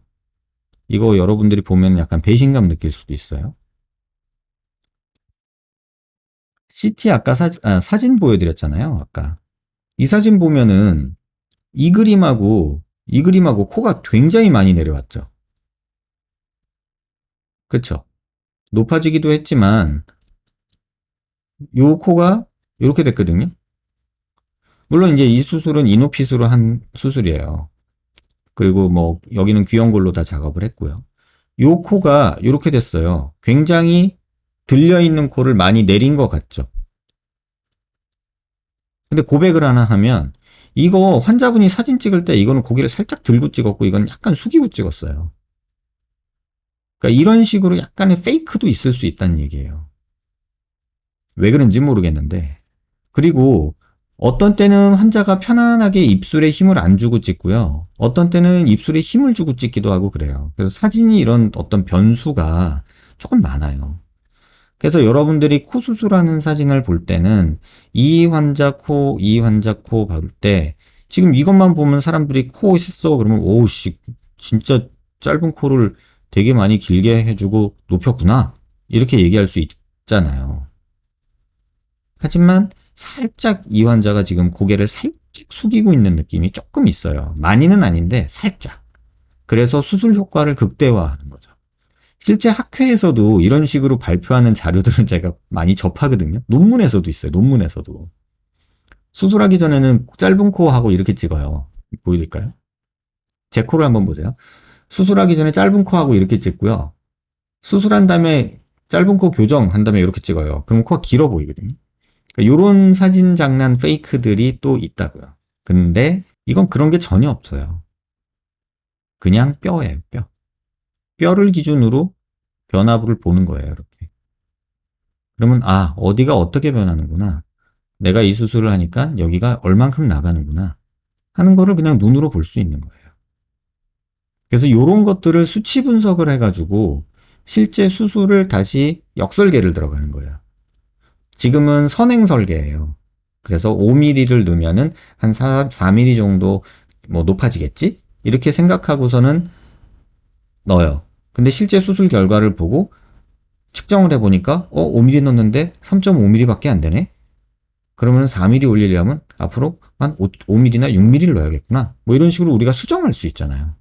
이거 여러분들이 보면 약간 배신감 느낄 수도 있어요. CT 아까 사진 보여드렸잖아요. 아까. 이 사진 보면은 이 그림하고 코가 굉장히 많이 내려왔죠. 그쵸? 높아지기도 했지만 요 코가 이렇게 됐거든요. 물론 이제 이 수술은 이노핏으로 한 수술이에요. 그리고 뭐 여기는 귀연골로 다 작업을 했고요. 요 코가 이렇게 됐어요. 굉장히 들려있는 코를 많이 내린 것 같죠. 근데 고백을 하나 하면 이거 환자분이 사진 찍을 때 이거는 고개를 살짝 들고 찍었고 이건 약간 숙이고 찍었어요. 그러니까 이런 식으로 약간의 페이크도 있을 수 있다는 얘기예요. 왜 그런지 모르겠는데. 그리고 어떤 때는 환자가 편안하게 입술에 힘을 안 주고 찍고요. 어떤 때는 입술에 힘을 주고 찍기도 하고 그래요. 그래서 사진이 이런 어떤 변수가 조금 많아요. 그래서 여러분들이 코 수술하는 사진을 볼 때는 이 환자 코, 이 환자 코 볼 때 지금 이것만 보면 사람들이 코 했어 그러면 오우씨 진짜 짧은 코를 되게 많이 길게 해주고 높였구나 이렇게 얘기할 수 있잖아요. 하지만 살짝 이 환자가 지금 고개를 살짝 숙이고 있는 느낌이 조금 있어요. 많이는 아닌데 살짝. 그래서 수술 효과를 극대화하는 거죠. 실제 학회에서도 이런 식으로 발표하는 자료들은 제가 많이 접하거든요. 논문에서도 있어요. 논문에서도. 수술하기 전에는 짧은 코하고 이렇게 찍어요. 보여드릴까요? 제 코를 한번 보세요. 수술하기 전에 짧은 코하고 이렇게 찍고요. 수술한 다음에 짧은 코 교정한 다음에 이렇게 찍어요. 그럼 코가 길어 보이거든요. 이런 사진 장난 페이크들이 또 있다고요. 근데 이건 그런 게 전혀 없어요. 그냥 뼈예요, 뼈. 뼈를 기준으로 변화부를 보는 거예요, 이렇게. 그러면 아, 어디가 어떻게 변하는구나. 내가 이 수술을 하니까 여기가 얼만큼 나가는구나 하는 거를 그냥 눈으로 볼 수 있는 거예요. 그래서 이런 것들을 수치 분석을 해가지고 실제 수술을 다시 역설계를 들어가는 거예요. 지금은 선행 설계예요. 그래서 5mm를 넣으면은 한 4mm 정도 뭐 높아지겠지? 이렇게 생각하고서는 넣어요. 근데 실제 수술 결과를 보고 측정을 해보니까 5mm 넣었는데 3.5mm밖에 안 되네? 그러면 4mm 올리려면 앞으로 한 5mm나 6mm를 넣어야겠구나. 뭐 이런 식으로 우리가 수정할 수 있잖아요.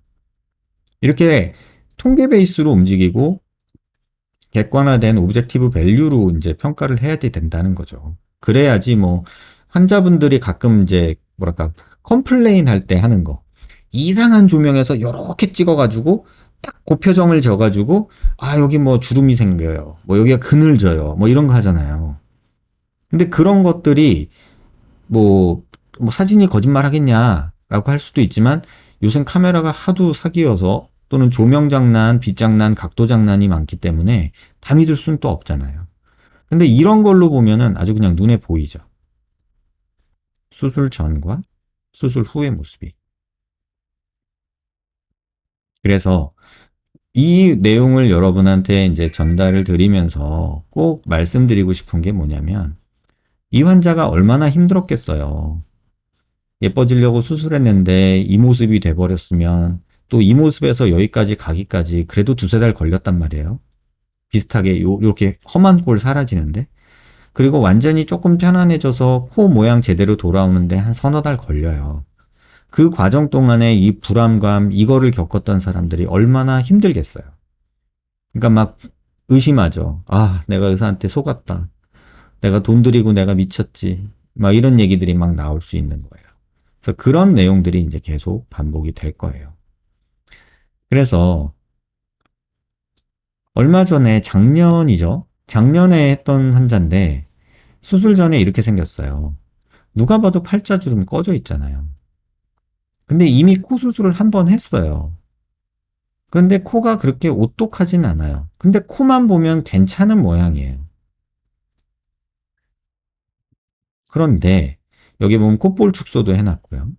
이렇게 통계 베이스로 움직이고 객관화된 오브젝티브 밸류로 이제 평가를 해야 된다는 거죠. 그래야지 뭐 환자분들이 가끔 이제 뭐랄까 컴플레인 할 때 하는 거 이상한 조명에서 이렇게 찍어가지고 딱 고표정을 져가지고 아 여기 뭐 주름이 생겨요. 뭐 여기가 그늘져요. 뭐 이런 거 하잖아요. 근데 그런 것들이 뭐, 뭐 사진이 거짓말 하겠냐라고 할 수도 있지만 요새 카메라가 하도 사기여서 또는 조명 장난, 빛 장난, 각도 장난이 많기 때문에 다 믿을 수는 또 없잖아요. 근데 이런 걸로 보면은 아주 그냥 눈에 보이죠. 수술 전과 수술 후의 모습이. 그래서 이 내용을 여러분한테 이제 전달을 드리면서 꼭 말씀드리고 싶은 게 뭐냐면 이 환자가 얼마나 힘들었겠어요. 예뻐지려고 수술했는데 이 모습이 돼버렸으면 또 이 모습에서 여기까지 가기까지 그래도 두세 달 걸렸단 말이에요. 비슷하게 요렇게 험한 꼴 사라지는데 그리고 완전히 조금 편안해져서 코 모양 제대로 돌아오는데 한 서너 달 걸려요. 그 과정 동안에 이 불안감 이거를 겪었던 사람들이 얼마나 힘들겠어요. 그러니까 막 의심하죠. 아, 내가 의사한테 속았다. 내가 돈 들이고 내가 미쳤지. 막 이런 얘기들이 막 나올 수 있는 거예요. 그래서 그런 내용들이 이제 계속 반복이 될 거예요. 그래서 얼마 전에 작년이죠. 작년에 했던 환자인데 수술 전에 이렇게 생겼어요. 누가 봐도 팔자주름 꺼져 있잖아요. 근데 이미 코 수술을 한 번 했어요. 그런데 코가 그렇게 오똑하진 않아요. 근데 코만 보면 괜찮은 모양이에요. 그런데 여기 보면 콧볼 축소도 해놨고요.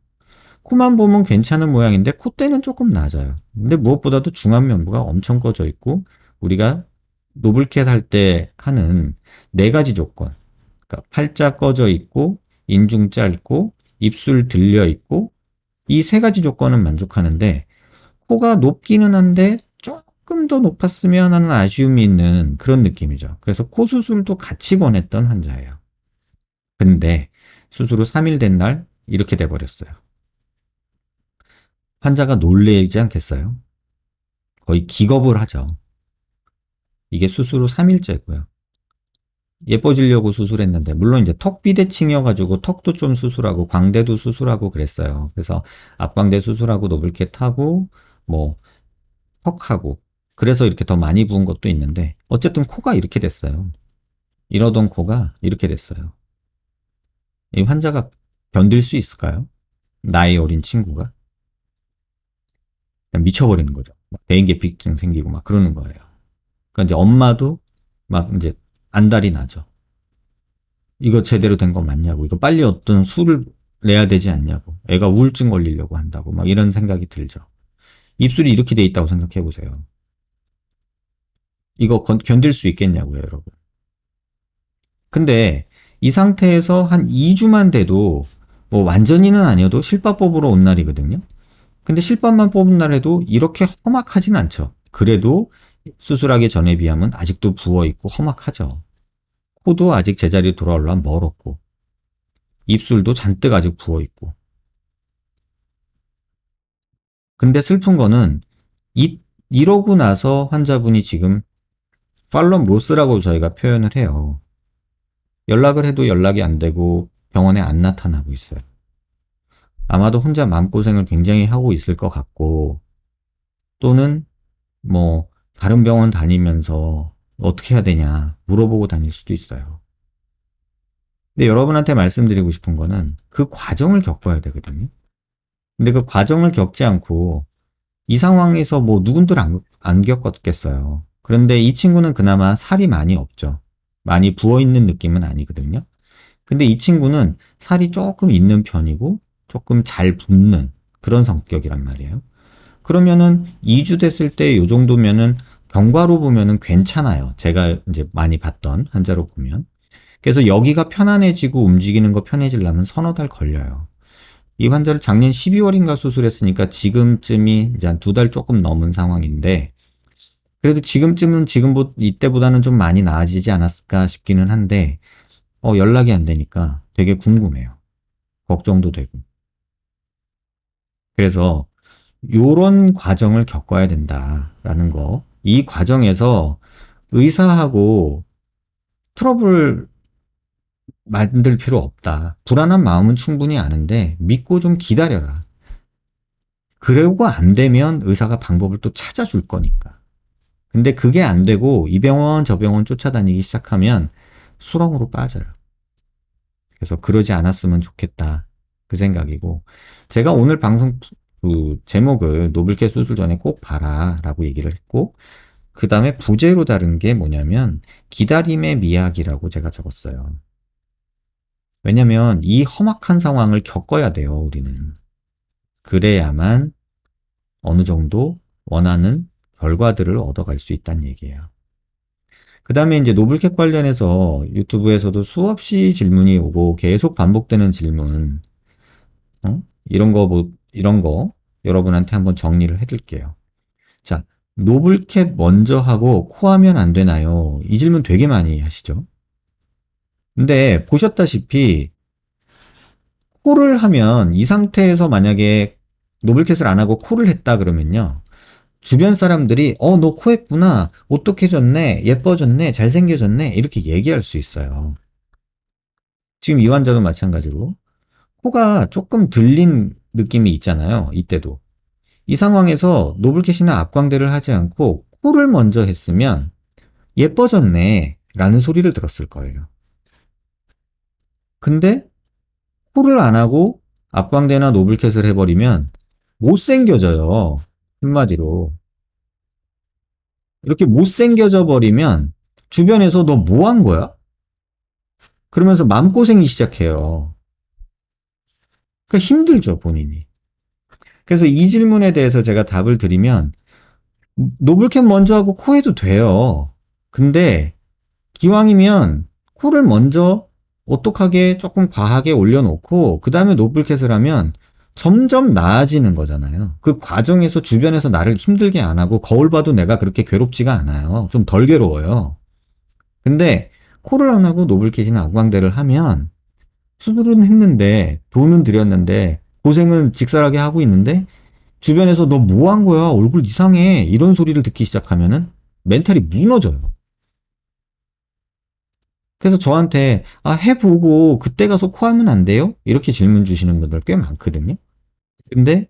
코만 보면 괜찮은 모양인데 콧대는 조금 낮아요. 근데 무엇보다도 중안면부가 엄청 꺼져 있고 우리가 노블캣 할 때 하는 네 가지 조건, 그러니까 팔자 꺼져 있고 인중 짧고 입술 들려 있고 이 세 가지 조건은 만족하는데 코가 높기는 한데 조금 더 높았으면 하는 아쉬움이 있는 그런 느낌이죠. 그래서 코 수술도 같이 권했던 환자예요. 근데 수술 후 3일 된 날 이렇게 돼버렸어요. 환자가 놀래지 않겠어요? 거의 기겁을 하죠. 이게 수술 후 3일째고요. 예뻐지려고 수술했는데 물론 이제 턱 비대칭이어가지고 턱도 좀 수술하고 광대도 수술하고 그랬어요. 그래서 앞광대 수술하고 노블캣 하고 뭐 턱하고 그래서 이렇게 더 많이 부은 것도 있는데 어쨌든 코가 이렇게 됐어요. 이러던 코가 이렇게 됐어요. 이 환자가 견딜 수 있을까요? 나이 어린 친구가 그냥 미쳐버리는 거죠. 막 대인기피증 생기고 막 그러는 거예요. 그러니까 이제 엄마도 막 이제 안달이 나죠. 이거 제대로 된 거 맞냐고. 이거 빨리 어떤 수를 내야 되지 않냐고. 애가 우울증 걸리려고 한다고. 막 이런 생각이 들죠. 입술이 이렇게 돼 있다고 생각해 보세요. 이거 견딜 수 있겠냐고요, 여러분. 근데 이 상태에서 한 2주만 돼도 뭐 완전히는 아니어도 실밥법으로 온 날이거든요. 근데 실밥만 뽑은 날에도 이렇게 험악하진 않죠. 그래도 수술하기 전에 비하면 아직도 부어있고 험악하죠. 코도 아직 제자리에 돌아오려면 멀었고 입술도 잔뜩 아직 부어있고. 근데 슬픈 거는 이러고 나서 환자분이 지금 팔럼 로스라고 저희가 표현을 해요. 연락을 해도 연락이 안 되고 병원에 안 나타나고 있어요. 아마도 혼자 마음고생을 굉장히 하고 있을 것 같고 또는 뭐 다른 병원 다니면서 어떻게 해야 되냐 물어보고 다닐 수도 있어요. 근데 여러분한테 말씀드리고 싶은 거는 그 과정을 겪어야 되거든요. 근데 그 과정을 겪지 않고 이 상황에서 뭐 누군들 안 겪었겠어요. 그런데 이 친구는 그나마 살이 많이 없죠. 많이 부어있는 느낌은 아니거든요. 근데 이 친구는 살이 조금 있는 편이고 조금 잘 붓는 그런 성격이란 말이에요. 그러면은 2주 됐을 때 이 정도면은 경과로 보면은 괜찮아요. 제가 이제 많이 봤던 환자로 보면. 그래서 여기가 편안해지고 움직이는 거 편해지려면 서너 달 걸려요. 이 환자를 작년 12월인가 수술했으니까 지금쯤이 이제 한 두 달 조금 넘은 상황인데 그래도 지금쯤은 이때보다는 좀 많이 나아지지 않았을까 싶기는 한데 연락이 안 되니까 되게 궁금해요. 걱정도 되고. 그래서 요런 과정을 겪어야 된다라는 거. 이 과정에서 의사하고 트러블 만들 필요 없다. 불안한 마음은 충분히 아는데 믿고 좀 기다려라. 그러고 안 되면 의사가 방법을 또 찾아줄 거니까. 근데 그게 안 되고 이 병원 저 병원 쫓아다니기 시작하면 수렁으로 빠져요. 그래서 그러지 않았으면 좋겠다. 그 생각이고 제가 오늘 방송 그 제목을 노블캣 수술 전에 꼭 봐라 라고 얘기를 했고 그 다음에 부제로 다른 게 뭐냐면 기다림의 미학이라고 제가 적었어요. 왜냐면 이 험악한 상황을 겪어야 돼요, 우리는. 그래야만 어느 정도 원하는 결과들을 얻어갈 수 있다는 얘기예요. 그 다음에 이제 노블캣 관련해서 유튜브에서도 수없이 질문이 오고 계속 반복되는 질문, 이런 거 여러분한테 한번 정리를 해둘게요. 자, 노블캣 먼저 하고 코 하면 안 되나요? 이 질문 되게 많이 하시죠? 근데 보셨다시피 코를 하면 이 상태에서 만약에 노블캣을 안 하고 코를 했다 그러면요. 주변 사람들이 너 코 했구나. 오똑해졌네. 예뻐졌네. 잘생겨졌네. 이렇게 얘기할 수 있어요. 지금 이 환자도 마찬가지로 코가 조금 들린 느낌이 있잖아요. 이때도. 이 상황에서 노블캣이나 앞광대를 하지 않고 코를 먼저 했으면 예뻐졌네. 라는 소리를 들었을 거예요. 근데 코를 안 하고 앞광대나 노블캣을 해버리면 못생겨져요. 한마디로. 이렇게 못생겨져 버리면 주변에서 너 뭐 한 거야? 그러면서 마음고생이 시작해요. 그러니까 힘들죠, 본인이. 그래서 이 질문에 대해서 제가 답을 드리면 노블캔 먼저 하고 코 해도 돼요. 근데 기왕이면 코를 먼저 오똑하게 조금 과하게 올려놓고 그 다음에 노블캣을 하면 점점 나아지는 거잖아요. 그 과정에서 주변에서 나를 힘들게 안 하고 거울 봐도 내가 그렇게 괴롭지가 않아요. 좀 덜 괴로워요. 근데 코를 안 하고 노블캣이나 아구광대를 하면 수술은 했는데 돈은 들였는데 고생은 직설하게 하고 있는데 주변에서 너 뭐 한 거야? 얼굴 이상해. 이런 소리를 듣기 시작하면은 멘탈이 무너져요. 그래서 저한테 해보고 그때 가서 코 하면 안 돼요? 이렇게 질문 주시는 분들 꽤 많거든요. 근데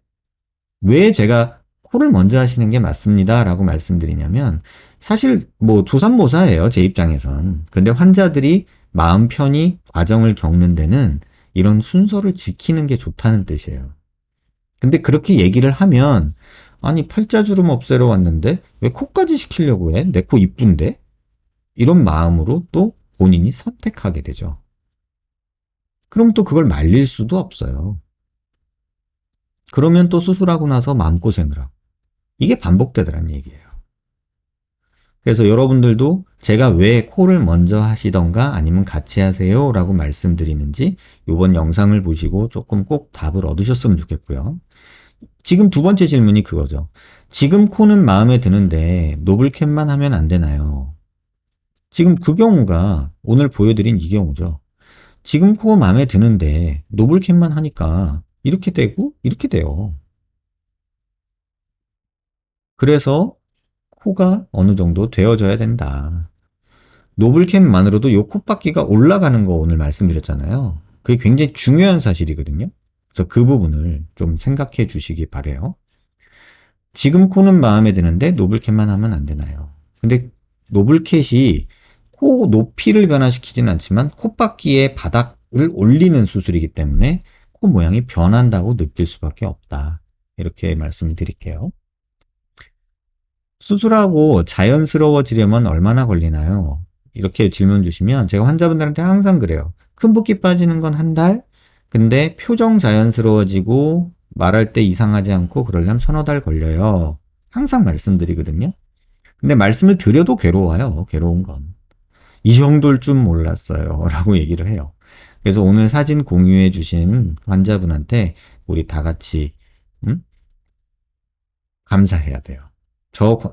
왜 제가 코를 먼저 하시는 게 맞습니다 라고 말씀드리냐면 사실 뭐 조삼모사예요, 제 입장에선. 근데 환자들이 마음 편히 과정을 겪는 데는 이런 순서를 지키는 게 좋다는 뜻이에요. 근데 그렇게 얘기를 하면 아니 팔자주름 없애러 왔는데 왜 코까지 시키려고 해? 내 코 이쁜데? 이런 마음으로 또 본인이 선택하게 되죠. 그럼 또 그걸 말릴 수도 없어요. 그러면 또 수술하고 나서 마음고생을 하고. 이게 반복되더란 얘기예요. 그래서 여러분들도 제가 왜 코를 먼저 하시던가 아니면 같이 하세요 라고 말씀드리는지 이번 영상을 보시고 조금 꼭 답을 얻으셨으면 좋겠고요. 지금 두 번째 질문이 그거죠. 지금 코는 마음에 드는데 노블캔만 하면 안 되나요? 지금 그 경우가 오늘 보여드린 이 경우죠. 지금 코 마음에 드는데 노블캔만 하니까 이렇게 되고 이렇게 돼요. 그래서 코가 어느 정도 되어져야 된다. 노블캔만으로도 요 콧바퀴가 올라가는 거 오늘 말씀드렸잖아요. 그게 굉장히 중요한 사실이거든요. 그래서 그 부분을 좀 생각해 주시기 바래요. 지금 코는 마음에 드는데 노블캣만 하면 안 되나요? 근데 노블캣이 코 높이를 변화시키지는 않지만 콧바퀴의 바닥을 올리는 수술이기 때문에 코 모양이 변한다고 느낄 수밖에 없다. 이렇게 말씀을 드릴게요. 수술하고 자연스러워지려면 얼마나 걸리나요? 이렇게 질문 주시면 제가 환자분들한테 항상 그래요. 큰 붓기 빠지는 건 한 달? 근데 표정 자연스러워지고 말할 때 이상하지 않고 그러려면 서너 달 걸려요. 항상 말씀드리거든요. 근데 말씀을 드려도 괴로워요. 괴로운 건. 이 정도일 줄 몰랐어요. 라고 얘기를 해요. 그래서 오늘 사진 공유해 주신 환자분한테 우리 다 같이 감사해야 돼요.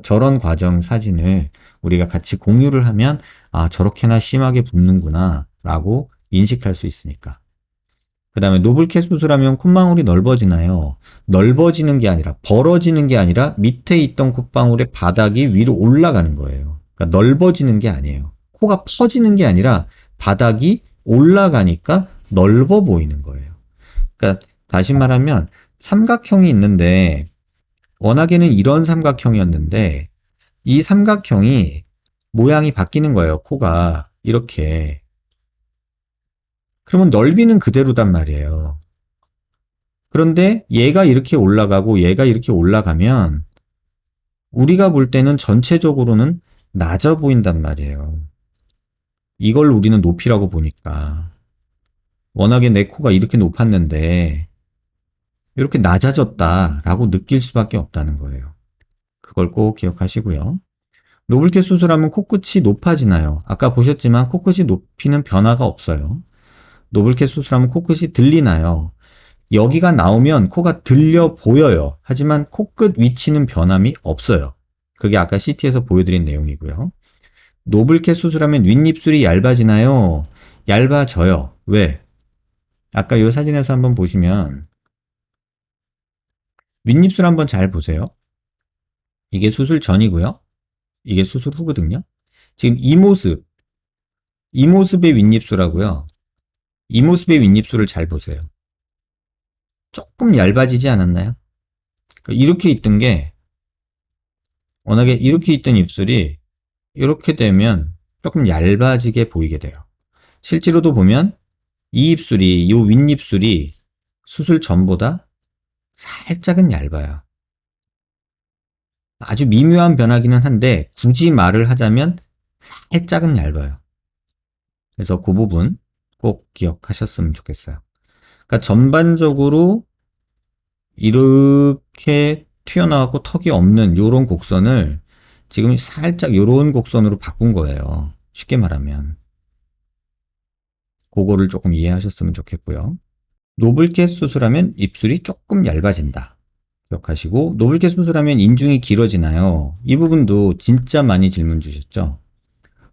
저런 과정 사진을 우리가 같이 공유를 하면 저렇게나 심하게 붓는구나 라고 인식할 수 있으니까. 그 다음에 노블캣 수술하면 콧망울이 넓어지나요? 넓어지는 게 아니라 벌어지는 게 아니라 밑에 있던 콧방울의 바닥이 위로 올라가는 거예요. 그러니까 넓어지는 게 아니에요. 코가 퍼지는 게 아니라 바닥이 올라가니까 넓어 보이는 거예요. 그러니까 다시 말하면 삼각형이 있는데 워낙에는 이런 삼각형이었는데 이 삼각형이 모양이 바뀌는 거예요. 코가 이렇게. 그러면 넓이는 그대로단 말이에요. 그런데 얘가 이렇게 올라가고 얘가 이렇게 올라가면 우리가 볼 때는 전체적으로는 낮아 보인단 말이에요. 이걸 우리는 높이라고 보니까. 워낙에 내 코가 이렇게 높았는데 이렇게 낮아졌다라고 느낄 수밖에 없다는 거예요. 그걸 꼭 기억하시고요. 노블캣 수술하면 코끝이 높아지나요? 아까 보셨지만 코끝이 높이는 변화가 없어요. 노블캣 수술하면 코끝이 들리나요? 여기가 나오면 코가 들려 보여요. 하지만 코끝 위치는 변함이 없어요. 그게 아까 CT에서 보여드린 내용이고요. 노블캣 수술하면 윗입술이 얇아지나요? 얇아져요. 왜? 아까 이 사진에서 한번 보시면 윗입술 한번 잘 보세요. 이게 수술 전이고요. 이게 수술 후거든요. 지금 이 모습의 윗입술하고요. 이 모습의 윗입술을 잘 보세요. 조금 얇아지지 않았나요? 이렇게 있던 게 워낙에 이렇게 있던 입술이 이렇게 되면 조금 얇아지게 보이게 돼요. 실제로도 보면 이 입술이 이 윗입술이 수술 전보다 살짝은 얇아요. 아주 미묘한 변화기는 한데 굳이 말을 하자면 살짝은 얇아요. 그래서 그 부분 꼭 기억하셨으면 좋겠어요. 그러니까 전반적으로 이렇게 튀어나왔고 턱이 없는 요런 곡선을 지금 살짝 요런 곡선으로 바꾼 거예요. 쉽게 말하면. 그거를 조금 이해하셨으면 좋겠고요. 노블캣 수술하면 입술이 조금 얇아진다. 기억하시고, 노블캣 수술하면 인중이 길어지나요? 이 부분도 진짜 많이 질문 주셨죠?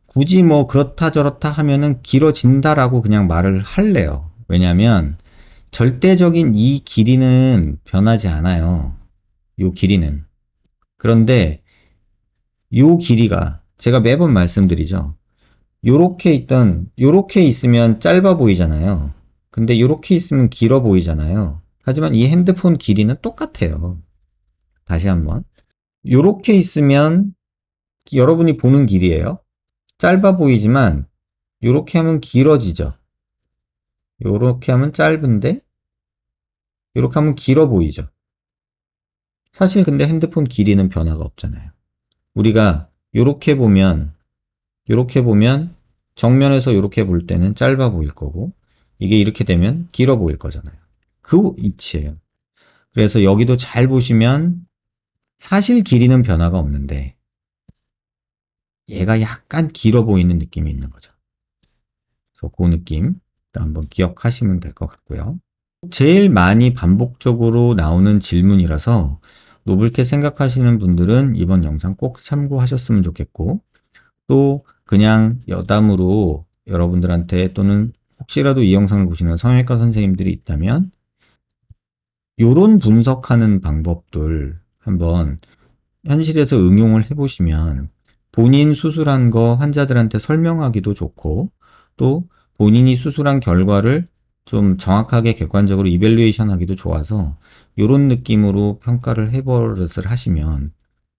굳이 뭐 그렇다 저렇다 하면은 길어진다라고 그냥 말을 할래요. 왜냐면 절대적인 이 길이는 변하지 않아요. 요 길이는. 그런데 요 길이가 제가 매번 말씀드리죠. 요렇게 있으면 짧아 보이잖아요. 근데 요렇게 있으면 길어 보이잖아요. 하지만 이 핸드폰 길이는 똑같아요. 다시 한번. 요렇게 있으면 여러분이 보는 길이에요. 짧아 보이지만 요렇게 하면 길어지죠. 요렇게 하면 짧은데 요렇게 하면 길어 보이죠. 사실 근데 핸드폰 길이는 변화가 없잖아요. 우리가 요렇게 보면 정면에서 요렇게 볼 때는 짧아 보일 거고 이게 이렇게 되면 길어 보일 거잖아요. 그 위치예요. 그래서 여기도 잘 보시면 사실 길이는 변화가 없는데 얘가 약간 길어 보이는 느낌이 있는 거죠. 그래서 그 느낌 한번 기억하시면 될 것 같고요. 제일 많이 반복적으로 나오는 질문이라서 노블캐 생각하시는 분들은 이번 영상 꼭 참고하셨으면 좋겠고 또 그냥 여담으로 여러분들한테 또는 혹시라도 이 영상을 보시는 성형외과 선생님들이 있다면 요런 분석하는 방법들 한번 현실에서 응용을 해보시면 본인 수술한 거 환자들한테 설명하기도 좋고 또 본인이 수술한 결과를 좀 정확하게 객관적으로 이밸류에이션 하기도 좋아서 이런 느낌으로 평가를 해버릇을 하시면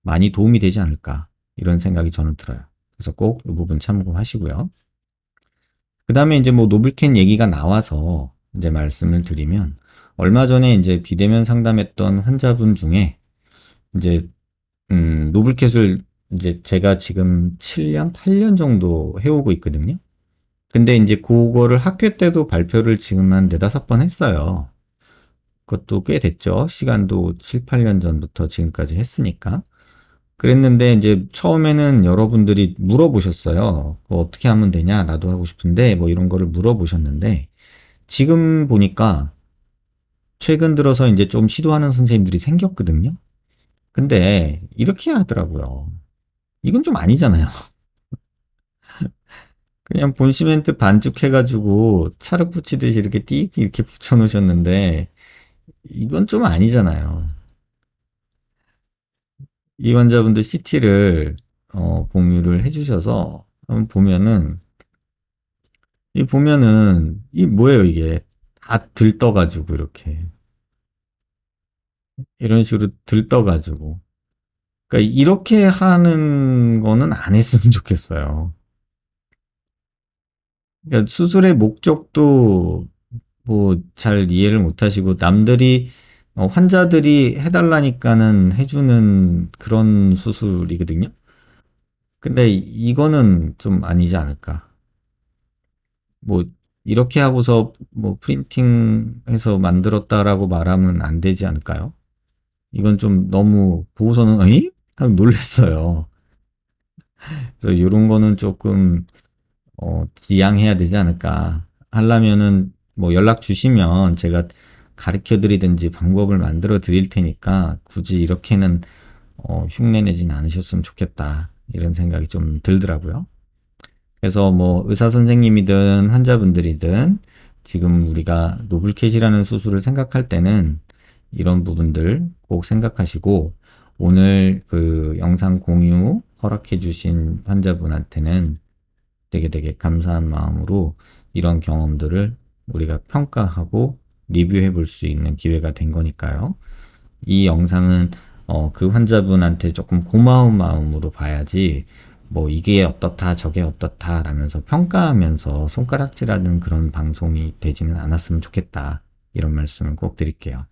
많이 도움이 되지 않을까 이런 생각이 저는 들어요. 그래서 꼭 이 부분 참고하시고요. 그 다음에 이제 뭐 노블캔 얘기가 나와서 이제 말씀을 드리면 얼마 전에 이제 비대면 상담했던 환자분 중에 이제 노블캣을 이제 제가 지금 7년, 8년 정도 해오고 있거든요. 근데 이제 그거를 학회 때도 발표를 지금 한 4-5번 했어요. 그것도 꽤 됐죠. 시간도 7, 8년 전부터 지금까지 했으니까. 그랬는데 이제 처음에는 여러분들이 물어보셨어요. 그거 어떻게 하면 되냐? 나도 하고 싶은데 뭐 이런 거를 물어보셨는데 지금 보니까 최근 들어서 이제 좀 시도하는 선생님들이 생겼거든요. 근데 이렇게 하더라고요. 이건 좀 아니잖아요. 그냥 본시멘트 반죽해가지고 찰흙 붙이듯이 이렇게 띡 이렇게 붙여놓으셨는데 이건 좀 아니잖아요. 이 환자분들 CT를 공유를 해주셔서 한번 보면은 이 뭐예요 이게 다 들떠가지고 이렇게 이런 식으로 들떠가지고 그러니까 이렇게 하는 거는 안 했으면 좋겠어요. 그러니까 수술의 목적도 뭐 잘 이해를 못 하시고 남들이 환자들이 해달라니까는 해주는 그런 수술이거든요. 근데 이거는 좀 아니지 않을까. 뭐 이렇게 하고서 뭐 프린팅해서 만들었다라고 말하면 안 되지 않을까요? 이건 좀 너무 보고서는 어이? 하고 놀랐어요. 그래서 이런 거는 조금 지양해야 되지 않을까. 하려면은 뭐 연락 주시면 제가 가르쳐 드리든지 방법을 만들어 드릴 테니까 굳이 이렇게는 흉내 내진 않으셨으면 좋겠다. 이런 생각이 좀 들더라고요. 그래서 뭐 의사 선생님이든 환자분들이든 지금 우리가 노블캣이라는 수술을 생각할 때는 이런 부분들 꼭 생각하시고 오늘 그 영상 공유 허락해 주신 환자분한테는 되게 감사한 마음으로 이런 경험들을 우리가 평가하고 리뷰해 볼 수 있는 기회가 된 거니까요. 이 영상은 그 환자분한테 조금 고마운 마음으로 봐야지 뭐 이게 어떻다 저게 어떻다 라면서 평가하면서 손가락질하는 그런 방송이 되지는 않았으면 좋겠다 이런 말씀을 꼭 드릴게요.